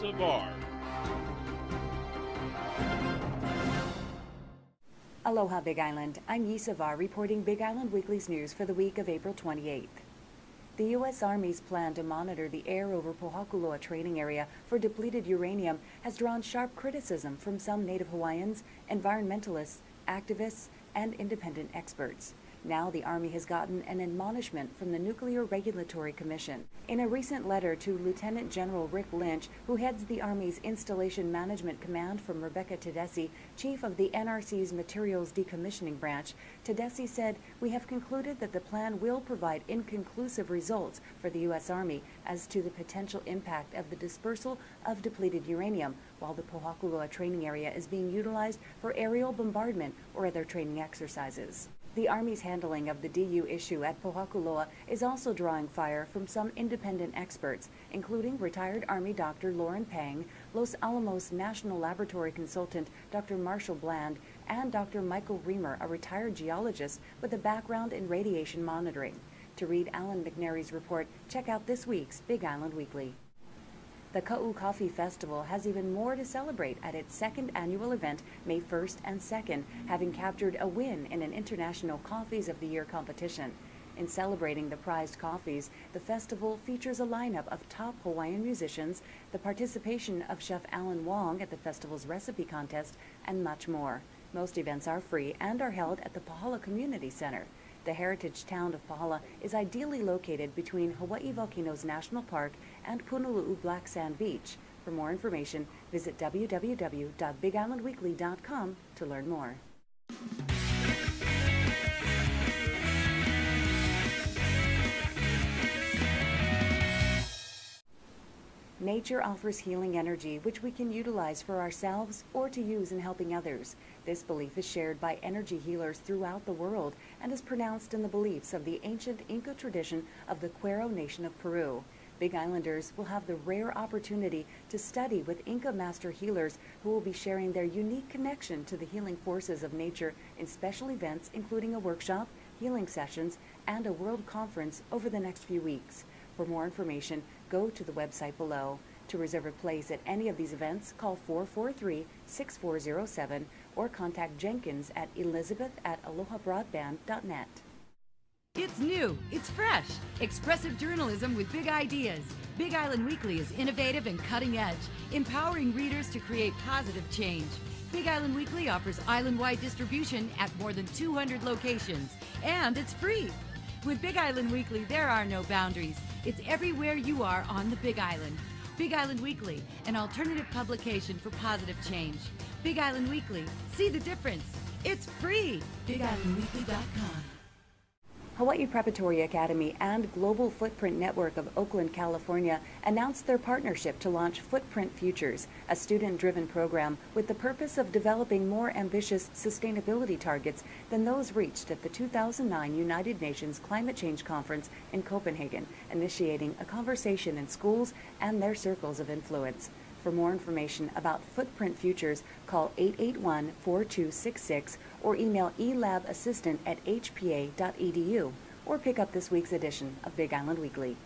Savar. Aloha Big Island, I'm Yi Savar reporting Big Island Weekly's news for the week of April 28th. The U.S. Army's plan to monitor the air over Pohakuloa training area for depleted uranium has drawn sharp criticism from some Native Hawaiians, environmentalists, activists, and independent experts. Now the Army has gotten an admonishment from the Nuclear Regulatory Commission. In a recent letter to Lieutenant General Rick Lynch, who heads the Army's Installation Management Command, from Rebecca Tedeschi, chief of the NRC's Materials Decommissioning Branch, Tedeschi said, "We have concluded that the plan will provide inconclusive results for the U.S. Army as to the potential impact of the dispersal of depleted uranium, while the Pohakuloa training area is being utilized for aerial bombardment or other training exercises." The Army's handling of the DU issue at Pohakuloa is also drawing fire from some independent experts, including retired Army Dr. Lauren Pang, Los Alamos National Laboratory consultant Dr. Marshall Bland, and Dr. Michael Reamer, a retired geologist with a background in radiation monitoring. To read Alan McNary's report, check out this week's Big Island Weekly. The Ka'u Coffee Festival has even more to celebrate at its second annual event, May 1st and 2nd, having captured a win in an International Coffees of the Year competition. In celebrating the prized coffees, the festival features a lineup of top Hawaiian musicians, the participation of Chef Alan Wong at the festival's recipe contest, and much more. Most events are free and are held at the Pahala Community Center. The heritage town of Pahala is ideally located between Hawaii Volcanoes National Park and Punalu'u Black Sand Beach. For more information, visit www.bigislandweekly.com to learn more. Nature offers healing energy which we can utilize for ourselves or to use in helping others. This belief is shared by energy healers throughout the world and is pronounced in the beliefs of the ancient Inca tradition of the Quero Nation of Peru. Big Islanders will have the rare opportunity to study with Inca master healers who will be sharing their unique connection to the healing forces of nature in special events, including a workshop, healing sessions, and a world conference over the next few weeks. For more information, go to the website below. To reserve a place at any of these events, call 443-6407 or contact Jenkins at elizabeth@alohabroadband.net. It's new, it's fresh, expressive journalism with big ideas. Big Island Weekly is innovative and cutting edge, empowering readers to create positive change. Big Island Weekly offers island-wide distribution at more than 200 locations, and it's free. With Big Island Weekly, there are no boundaries. It's everywhere you are on the Big Island. Big Island Weekly, an alternative publication for positive change. Big Island Weekly, see the difference. It's free. BigIslandWeekly.com. Hawaii Preparatory Academy and Global Footprint Network of Oakland, California announced their partnership to launch Footprint Futures, a student-driven program with the purpose of developing more ambitious sustainability targets than those reached at the 2009 United Nations Climate Change Conference in Copenhagen, initiating a conversation in schools and their circles of influence. For more information about Footprint Futures, call 881-4266 or email elabassistant@hpa.edu or pick up this week's edition of Big Island Weekly.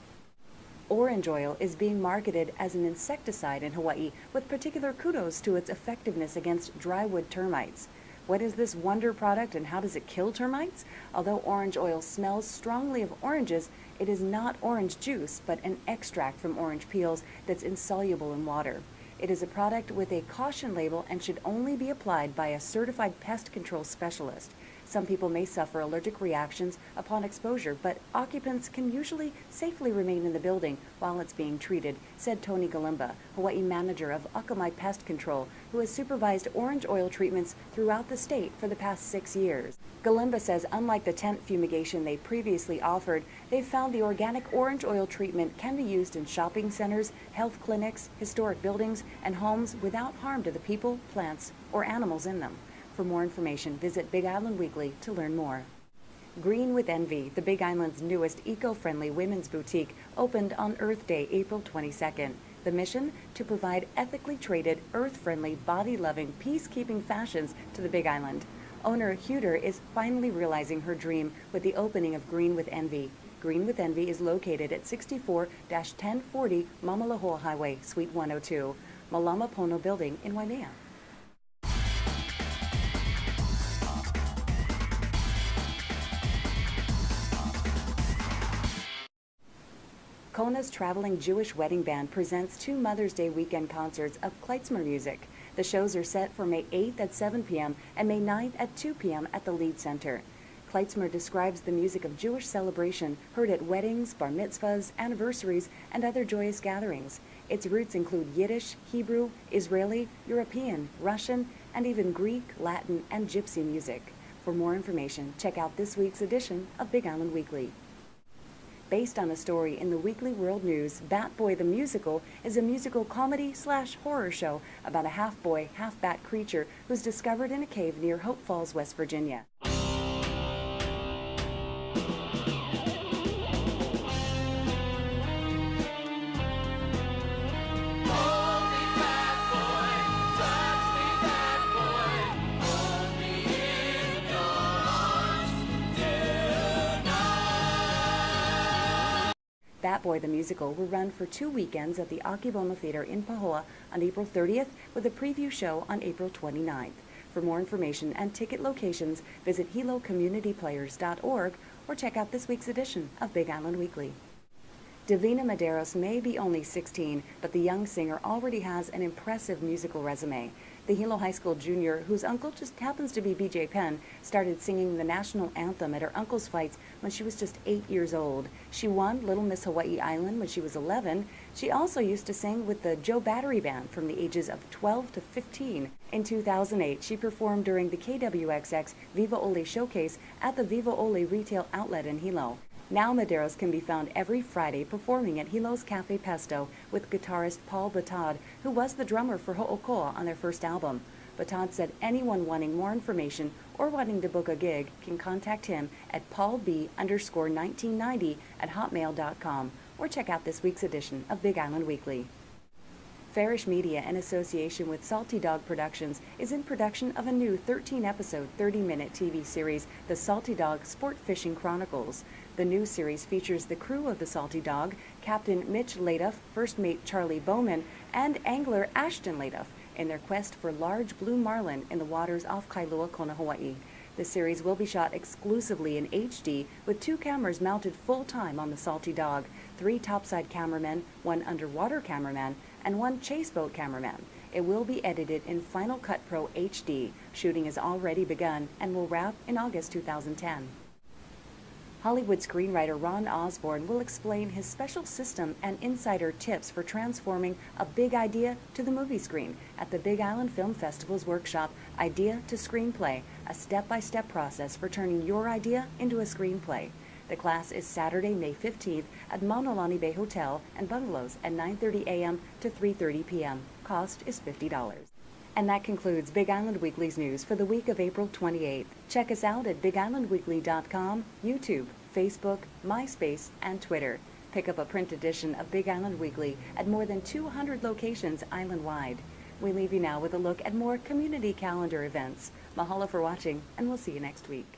Orange oil is being marketed as an insecticide in Hawaii, with particular kudos to its effectiveness against drywood termites. What is this wonder product and how does it kill termites? Although orange oil smells strongly of oranges, it is not orange juice, but an extract from orange peels that's insoluble in water. It is a product with a caution label and should only be applied by a certified pest control specialist. Some people may suffer allergic reactions upon exposure, but occupants can usually safely remain in the building while it's being treated, said Tony Galimba, Hawaii manager of Akamai Pest Control, who has supervised orange oil treatments throughout the state for the past 6 years. Galimba says unlike the tent fumigation they previously offered, they've found the organic orange oil treatment can be used in shopping centers, health clinics, historic buildings, and homes without harm to the people, plants, or animals in them. For more information, visit Big Island Weekly to learn more. Green with Envy, the Big Island's newest eco-friendly women's boutique, opened on Earth Day, April 22nd. The mission? To provide ethically traded, earth-friendly, body-loving, peacekeeping fashions to the Big Island. Owner Huter is finally realizing her dream with the opening of Green with Envy. Green with Envy is located at 64-1040 Mamalahoa Highway, Suite 102, Malama Pono Building in Waimea. Kona's traveling Jewish wedding band presents 2 Mother's Day weekend concerts of klezmer music. The shows are set for May 8th at 7 p.m. and May 9th at 2 p.m. at the Lied Center. Klezmer describes the music of Jewish celebration heard at weddings, bar mitzvahs, anniversaries, and other joyous gatherings. Its roots include Yiddish, Hebrew, Israeli, European, Russian, and even Greek, Latin, and Gypsy music. For more information, check out this week's edition of Big Island Weekly. Based on a story in the Weekly World News, Bat Boy the Musical is a musical comedy/horror show about a half-boy, half-bat creature who's discovered in a cave near Hope Falls, West Virginia. Bat Boy the Musical will run for 2 weekends at the Akebono Theater in Pahoa on April 30th with a preview show on April 29th. For more information and ticket locations, visit hilocommunityplayers.org or check out this week's edition of Big Island Weekly. Davina Medeiros may be only 16, but the young singer already has an impressive musical resume. The Hilo High School junior, whose uncle just happens to be BJ Penn, started singing the national anthem at her uncle's fights when she was just 8 years old. She won Little Miss Hawaii Island when she was 11. She also used to sing with the Joe Battery Band from the ages of 12 to 15. In 2008, she performed during the KWXX Viva Ole Showcase at the Viva Ole retail outlet in Hilo. Now Medeiros can be found every Friday performing at Hilo's Cafe Pesto with guitarist Paul Batad, who was the drummer for Ho'oko'a on their first album. Batad said anyone wanting more information or wanting to book a gig can contact him at paulb_1990@hotmail.com or check out this week's edition of Big Island Weekly. Farish Media, in association with Salty Dog Productions, is in production of a new 13-episode, 30-minute TV series, The Salty Dog Sport Fishing Chronicles. The new series features the crew of the Salty Dog, Captain Mitch Laduff, First Mate Charlie Bowman, and angler Ashton Laduff in their quest for large blue marlin in the waters off Kailua Kona, Hawaii. The series will be shot exclusively in HD with 2 cameras mounted full-time on the Salty Dog, 3 topside cameramen, 1 underwater cameraman, and 1 chase boat cameraman. It will be edited in Final Cut Pro HD. Shooting has already begun and will wrap in August 2010. Hollywood screenwriter Ron Osborne will explain his special system and insider tips for transforming a big idea to the movie screen at the Big Island Film Festival's workshop, Idea to Screenplay, a step-by-step process for turning your idea into a screenplay. The class is Saturday, May 15th at Maunalani Bay Hotel and Bungalows at 9:30 a.m. to 3:30 p.m. Cost is $50. And that concludes Big Island Weekly's news for the week of April 28th. Check us out at BigIslandWeekly.com, YouTube, Facebook, MySpace, and Twitter. Pick up a print edition of Big Island Weekly at more than 200 locations island-wide. We leave you now with a look at more community calendar events. Mahalo for watching, and we'll see you next week.